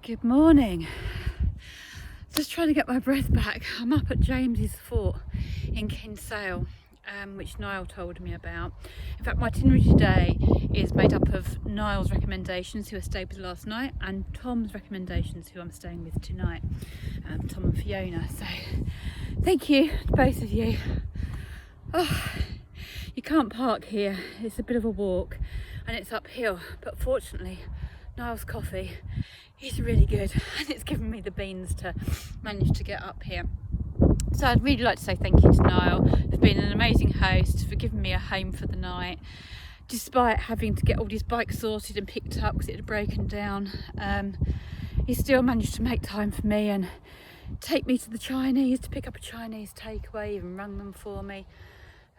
Good morning. Just trying to get my breath back. I'm up at James's Fort in Kinsale, which Niall told me about. In fact, my itinerary today is made up of Niall's recommendations, who I stayed with last night, and Tom's recommendations, who I'm staying with tonight, Tom and Fiona. So thank you to both of you. Oh, you can't park here. It's a bit of a walk and it's uphill, but fortunately Niall's coffee is really good and it's given me the beans to manage to get up here. So I'd really like to say thank you to Niall for being an amazing host, for giving me a home for the night, despite having to get all his bikes sorted and picked up because it had broken down. He still managed to make time for me and take me to the Chinese to pick up a Chinese takeaway, even rang them for me,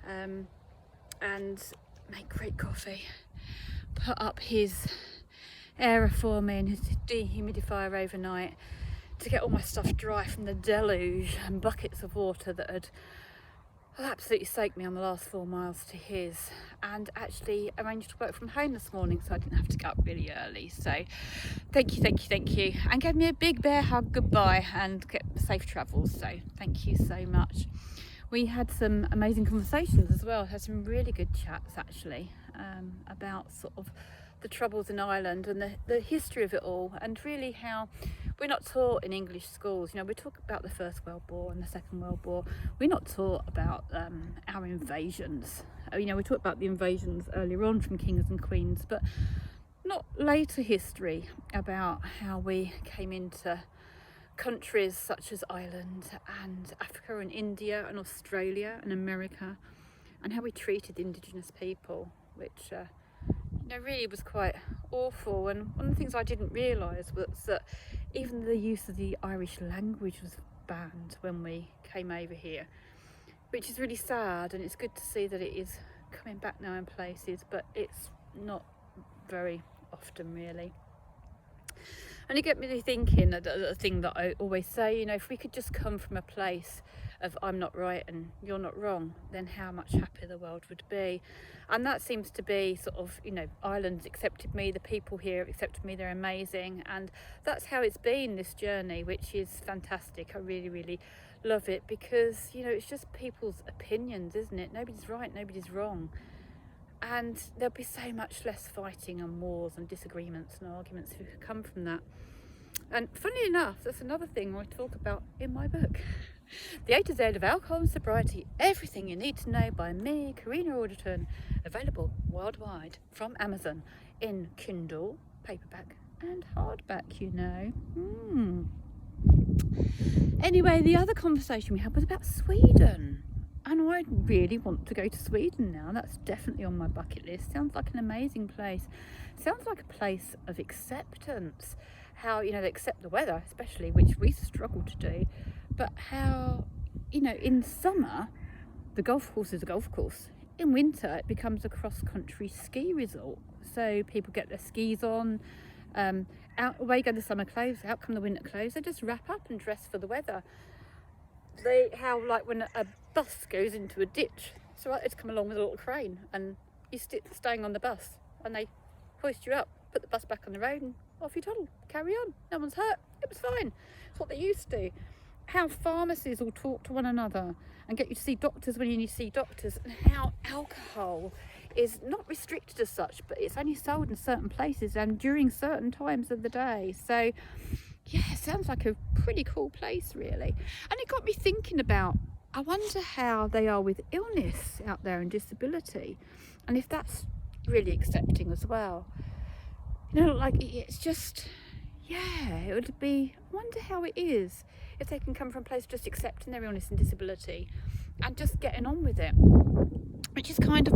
and make great coffee, put up his air for me and his dehumidifier overnight to get all my stuff dry from the deluge and buckets of water that had absolutely soaked me on the last 4 miles to his, and actually arranged to work from home this morning so I didn't have to get up really early. So thank you, and gave me a big bear hug goodbye and get safe travels. So thank you so much. We had some amazing conversations as well, had some really good chats actually, about sort of the troubles in Ireland and the history of it all, and really how we're not taught in English schools. You know, we talk about the First World War and the Second World War. We're not taught about our invasions. You know, we talk about the invasions earlier on from kings and queens, but not later history about how we came into countries such as Ireland and Africa and India and Australia and America, and how we treated Indigenous people, which really was quite awful. And one of the things I didn't realise was that even the use of the Irish language was banned when we came over here, which is really sad, and it's good to see that it is coming back now in places, but it's not very often really. And it get me thinking, the thing that I always say, you know, if we could just come from a place of I'm not right and you're not wrong, then how much happier the world would be. And that seems to be sort of, you know, Ireland's accepted me, the people here have accepted me, they're amazing, and that's how it's been, this journey, which is fantastic. I really love it, because, you know, it's just people's opinions, isn't it? Nobody's right, nobody's wrong. And there'll be so much less fighting and wars and disagreements and arguments who come from that. And funnily enough, that's another thing I talk about in my book, The A to Z of Alcohol and Sobriety, Everything You Need to Know, by me, Karina Alderton, available worldwide from Amazon in Kindle, paperback and hardback, you know. Anyway, the other conversation we had was about Sweden. And I really want to go to Sweden now. That's definitely on my bucket list. Sounds like an amazing place. Sounds like a place of acceptance. How, you know, they accept the weather, especially, which we struggle to do. But how, you know, in summer, the golf course is a golf course. In winter, it becomes a cross-country ski resort. So people get their skis on, away go the summer clothes, out come the winter clothes. They just wrap up and dress for the weather. How like when a bus goes into a ditch, so it's come along with a little crane and you're staying on the bus and they hoist you up, put the bus back on the road and off you toddle, carry on, no one's hurt, it was fine. It's what they used to. How pharmacies all talk to one another and get you to see doctors when you need to see doctors, and how alcohol is not restricted as such, but it's only sold in certain places and during certain times of the day. So yeah, it sounds like a pretty cool place really. And it got me thinking about, I wonder how they are with illness out there and disability, and if that's really accepting as well. You know, like, it's just, yeah, it would be, I wonder how it is if they can come from a place just accepting their illness and disability and just getting on with it, which is kind of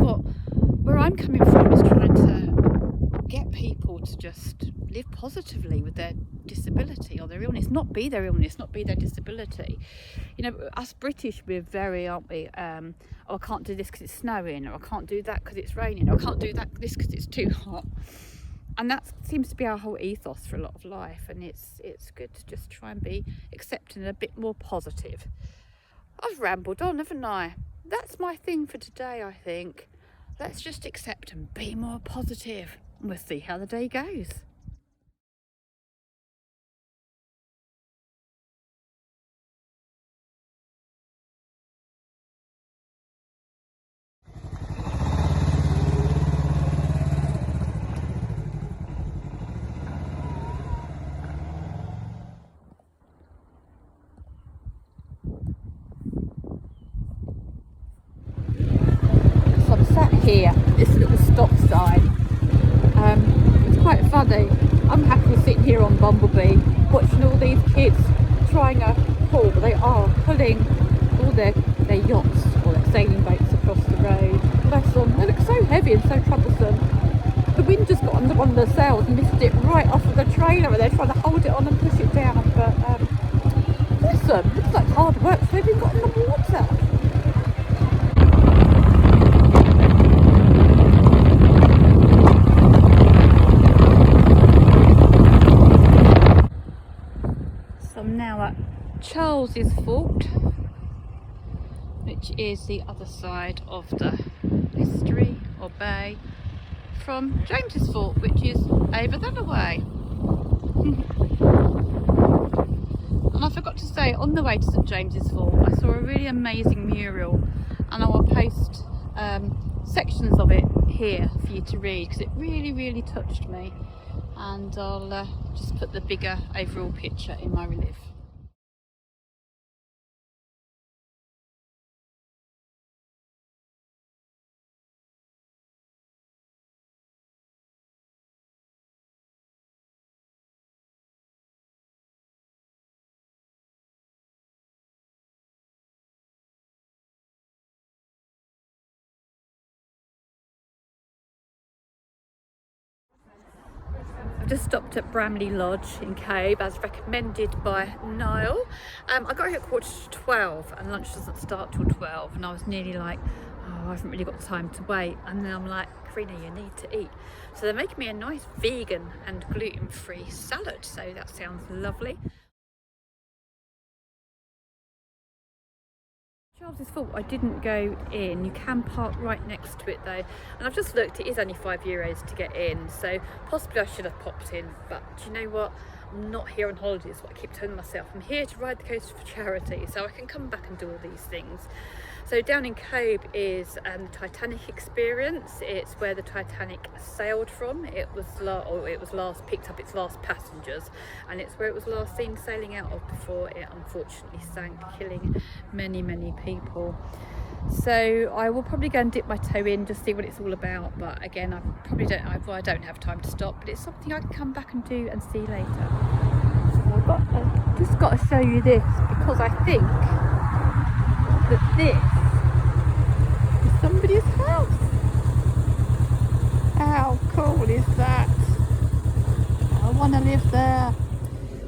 where I'm coming from, is trying to get people to just live positively with their disability or their illness, not be their illness, not be their disability. You know, us British, we're very, aren't we, oh, I can't do this because it's snowing, or I can't do that because it's raining, or I can't do this because it's too hot. And that seems to be our whole ethos for a lot of life, and it's good to just try and be accepting and a bit more positive. I've rambled on, haven't I? That's my thing for today, I think. Let's just accept and be more positive, and we'll see how the day goes. Bumblebee, watching all these kids trying to pull, but they are pulling all their yachts or their sailing boats across the road. Bless them, they look so heavy and so troublesome. The wind just got under one of the sails and lifted it right off of the trailer, and they're trying to hold it on and push it down, but bless them, looks like hard work, so they've been got in the water. So I'm now at Charles's Fort, which is the other side of the estuary or bay from James's Fort, which is over that way. And I forgot to say, on the way to St James's Fort, I saw a really amazing mural, and I will post sections of it here for you to read, because it really touched me, and I'll just put the bigger overall picture in my relief. I've just stopped at Bramley Lodge in Cobe as recommended by Niall. I got here at 11:45 and lunch doesn't start till 12, and I was nearly like, oh, I haven't really got time to wait, and then I'm like, Karina, you need to eat. So they're making me a nice vegan and gluten-free salad, so that sounds lovely. Charles's Fort, I didn't go in. You can park right next to it though, and I've just looked, it is only €5 to get in, so possibly I should have popped in, but do you know what, I'm not here on holiday, is what I keep telling myself. I'm here to ride the coast for charity, so I can come back and do all these things. So down in Cobe is the Titanic experience. It's where the Titanic sailed from. It was last picked up its last passengers, and it's where it was last seen sailing out of before it unfortunately sank, killing many people. So I will probably go and dip my toe in, just see what it's all about, but again, I don't have time to stop, but it's something I can come back and do and see later. So I've just got to show you this, because I think that this is somebody's house. How cool is that? I want to live there.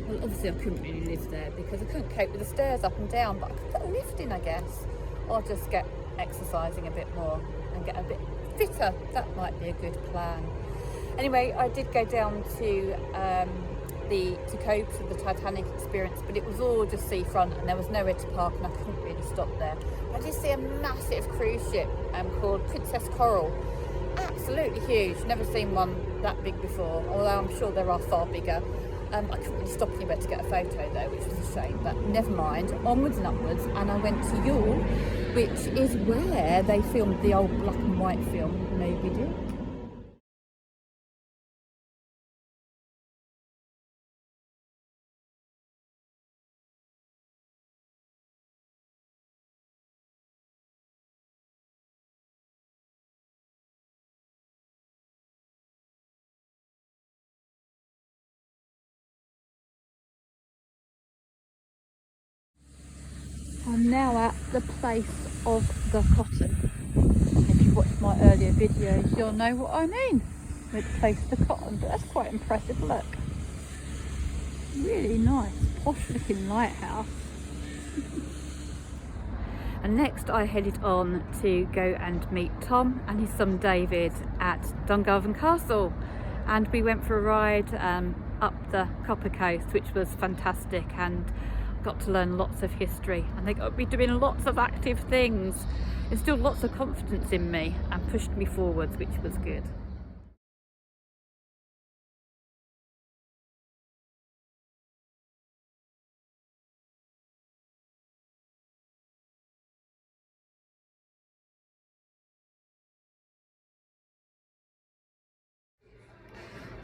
Well, obviously I couldn't really live there because I couldn't cope with the stairs up and down, but I could put a lift in, I guess. I'll just get exercising a bit more and get a bit fitter. That might be a good plan. Anyway, I did go down to Cobe for the Titanic experience, but it was all just seafront and there was nowhere to park, and I couldn't really stop there. I did see a massive cruise ship called Princess Coral. Absolutely huge, never seen one that big before, although I'm sure there are far bigger. I couldn't really stop anywhere to get a photo though, which was a shame, but never mind, onwards and upwards. And I went to Youghal, which is where they filmed the old black and white film Moby Dick. I'm now at the place of the cotton. If you've watched my earlier videos, you'll know what I mean with the place of the cotton, but that's quite impressive, look. Really nice, posh looking lighthouse. And next I headed on to go and meet Tom and his son David at Dungarvan Castle, and we went for a ride up the Copper Coast, which was fantastic, and got to learn lots of history, and they got me doing lots of active things. Instilled lots of confidence in me and pushed me forwards, which was good.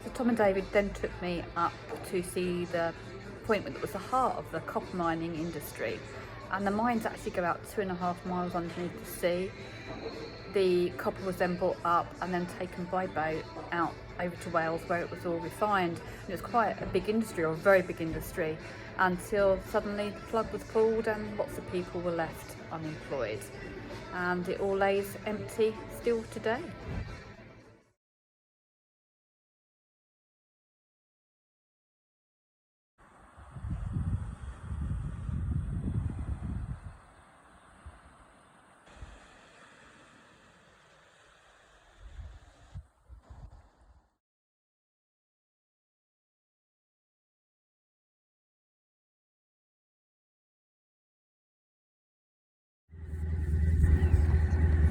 So Tom and David then took me up to see the point that was the heart of the copper mining industry, and the mines actually go out 2.5 miles underneath the sea. The copper was then brought up and then taken by boat out over to Wales, where it was all refined. And it was quite a big industry, or a very big industry, until suddenly the plug was pulled and lots of people were left unemployed. And it all lays empty still today.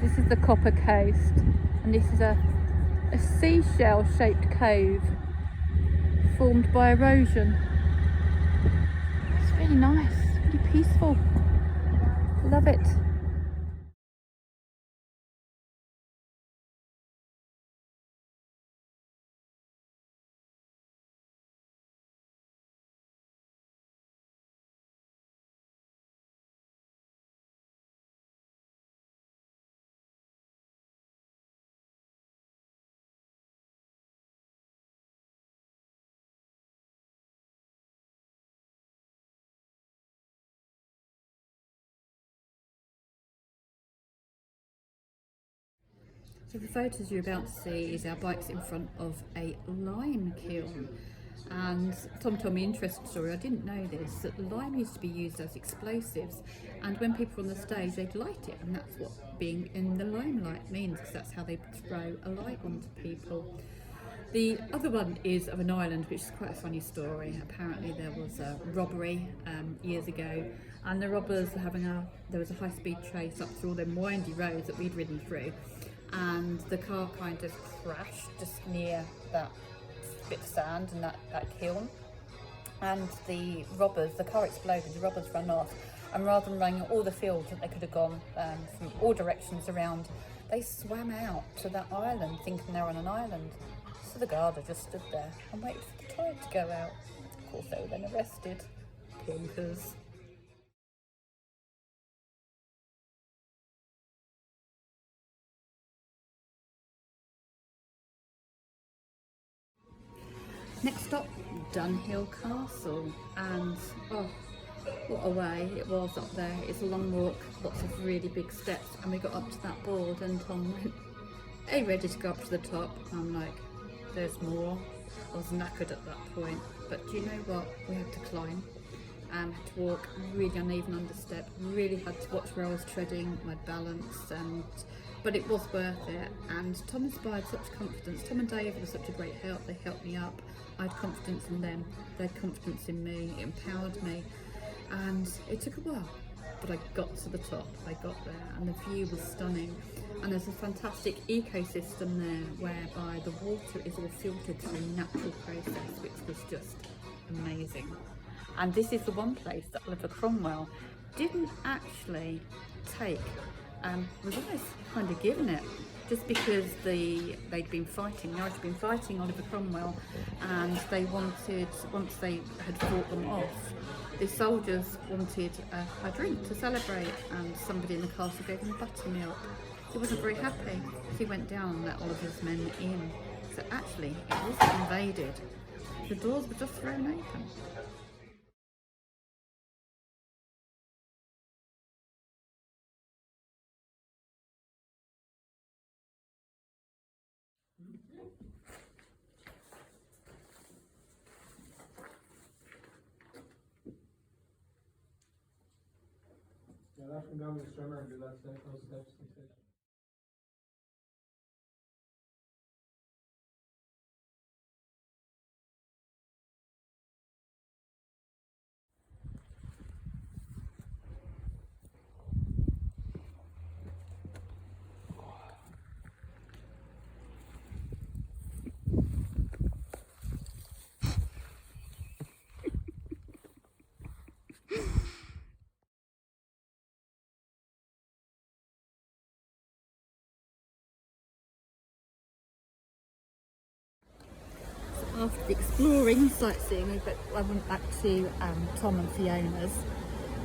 This is the Copper Coast, and this is a seashell shaped cove formed by erosion. It's really nice, really peaceful. Love it. So the photos you're about to see is our bikes in front of a lime kiln. And Tom told me an interesting story. I didn't know this, that lime used to be used as explosives, and when people were on the stage they'd light it, and that's what being in the limelight means, because that's how they throw a light onto people. The other one is of an island, which is quite a funny story. Apparently there was a robbery years ago, and the robbers were there was a high-speed chase up through all them windy roads that we'd ridden through, and the car kind of crashed just near that bit of sand and that kiln, and the car exploded, the robbers ran off, and rather than running all the fields that they could have gone from all directions around, they swam out to that island thinking they were on an island. So the Garda just stood there and waited for the tide to go out. Of course they were then arrested. Punkers. Next stop, Dunhill Castle, and oh, what a way it was up there. It's a long walk, lots of really big steps, and we got up to that board and Tom went, "Are you ready to go up to the top?" I'm like, "There's more." I was knackered at that point, but do you know what? We had to climb, had to walk really uneven under step, really had to watch where I was treading, my balance, but it was worth it. And Tom inspired such confidence. Tom and Dave were such a great help. They helped me up. I had confidence in them. They had confidence in me. It empowered me. And it took a while, but I got to the top. I got there, and the view was stunning. And there's a fantastic ecosystem there, whereby the water is all filtered through a natural process, which was just amazing. And this is the one place that Oliver Cromwell didn't actually take, was almost kind of given it, just because they'd been fighting, the Irish had been fighting Oliver Cromwell, and they wanted, once they had fought them off, the soldiers wanted a drink to celebrate, and somebody in the castle gave him buttermilk. He wasn't very happy, so he went down and let Oliver's men in. So actually, it wasn't invaded. The doors were just thrown open. Yeah, that can go with the swimmer and do that step, those steps. After the exploring, sightseeing, I went back to Tom and Fiona's,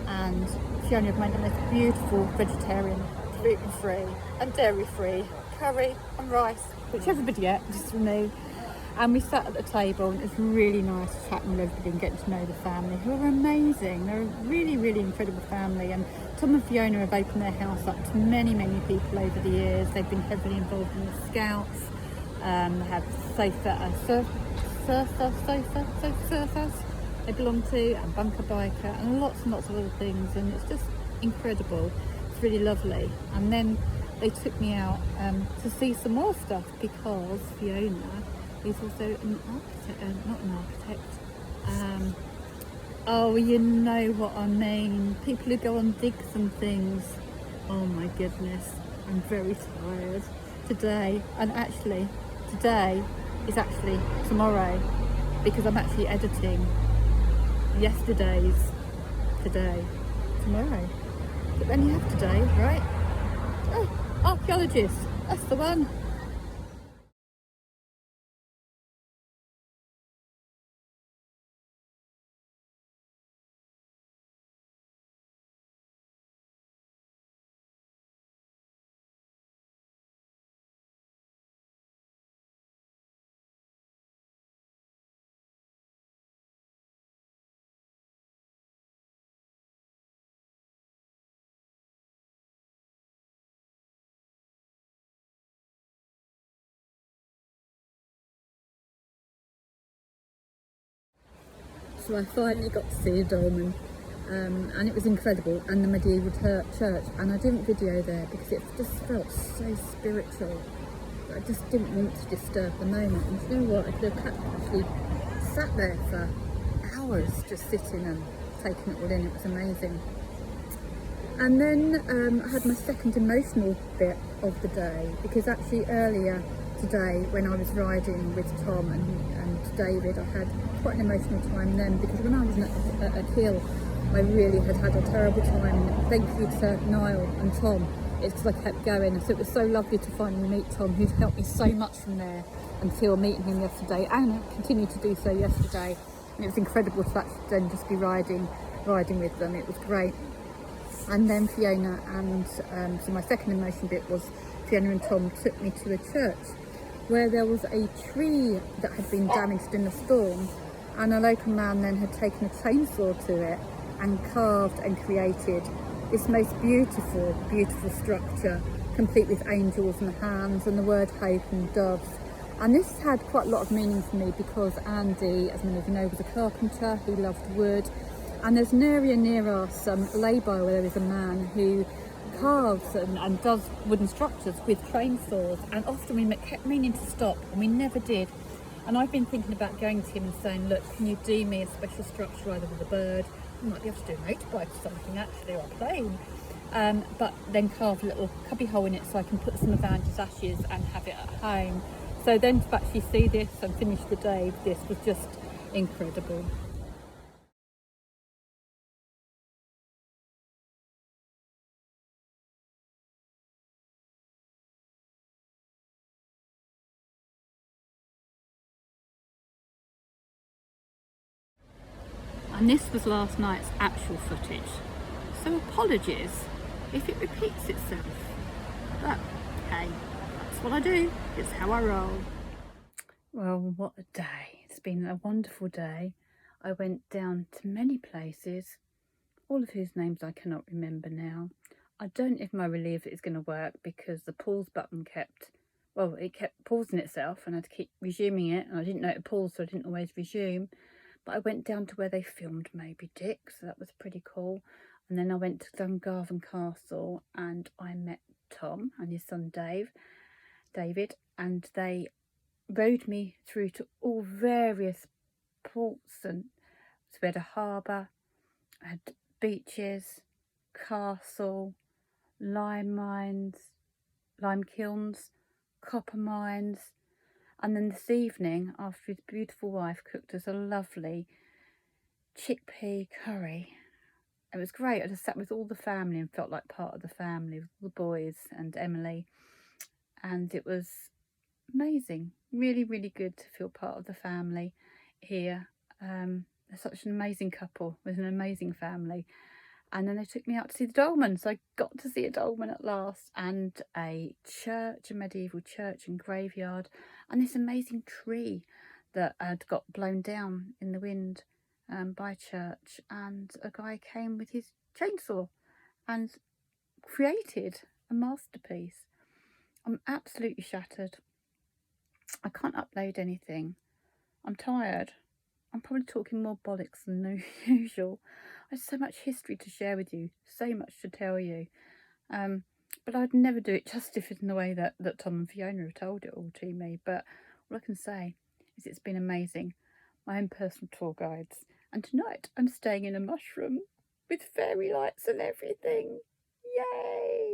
and Fiona had made the most beautiful vegetarian, gluten-free and dairy-free curry and rice, which everybody ate, just for me. And we sat at the table, and it was really nice chatting with everybody and getting to know the family, who are amazing. They're a really, really incredible family. And Tom and Fiona have opened their house up to many, many people over the years. They've been heavily involved in the Scouts. They have surfers they belong to, and bunker biker, and lots of other things. And it's just incredible. It's really lovely. And then they took me out to see some more stuff, because Fiona is also an architect, not an architect. Oh, you know what I mean. People who go on digs and things. Oh my goodness, I'm very tired today. And actually, today is actually tomorrow, because I'm actually editing yesterday's today, tomorrow. But then you have today, right? Oh, archaeologist, that's the one. So I finally got to see a dolmen, and it was incredible, and the medieval church, and I didn't video there because it just felt so spiritual. I just didn't want to disturb the moment. And you know what, I could have actually sat there for hours just sitting and taking it all in. It was amazing. And then I had my second emotional bit of the day, because actually earlier today, when I was riding with Tom and David, I had quite an emotional time then, because when I was at Kiel, I really had a terrible time. Thank you to Niall and Tom. It's because I kept going, and so it was so lovely to finally meet Tom, who'd helped me so much from there until meeting him yesterday, and I continued to do so yesterday. And it was incredible to actually then just be riding with them. It was great. And then Fiona and so my second emotion bit was Fiona and Tom took me to a church where there was a tree that had been damaged in a storm, and a local man then had taken a chainsaw to it and carved and created this most beautiful structure, complete with angels and hands and the word hope and doves. And this had quite a lot of meaning for me, because Andy, as many of you know, was a carpenter who loved wood. And there's an area near us, lay-by, where there is a man who carves and does wooden structures with chainsaws, and often we kept meaning to stop and we never did. And I've been thinking about going to him and saying, look, can you do me a special structure either with a bird, I might be able to do a motorbike or something actually, or a plane, but then carve a little cubby hole in it so I can put some of Andy's ashes and have it at home. So then to actually see this and finish the day with this was just incredible. And this was last night's actual footage, so apologies if it repeats itself, but hey, that's what I do, it's how I roll. Well, what a day. It's been a wonderful day. I went down to many places, all of whose names I cannot remember now. I don't even believe it's going to work, because the pause button kept pausing itself, and I had to keep resuming it, and I didn't know it paused, so I didn't always resume. But I went down to where they filmed Moby Dick, so that was pretty cool. And then I went to Dungarvan Castle, and I met Tom and his son David, and they rowed me through to all various ports, and so we had a harbour, had beaches, castle, lime mines, lime kilns, copper mines. And then this evening, after his beautiful wife cooked us a lovely chickpea curry, it was great. I just sat with all the family and felt like part of the family, with the boys and Emily, and it was amazing. Really, really good to feel part of the family here. They're such an amazing couple with an amazing family, And then they took me out to see the dolmen, so I got to see a dolmen at last, and a church, a medieval church and graveyard, and this amazing tree that had got blown down in the wind by a church, and a guy came with his chainsaw and created a masterpiece. I'm absolutely shattered. I can't upload anything. I'm tired. I'm probably talking more bollocks than usual. I have so much history to share with you, so much to tell you. But I'd never do it justice in the way that Tom and Fiona have told it all to me. But all I can say is it's been amazing. My own personal tour guides. And tonight I'm staying in a mushroom with fairy lights and everything. Yay!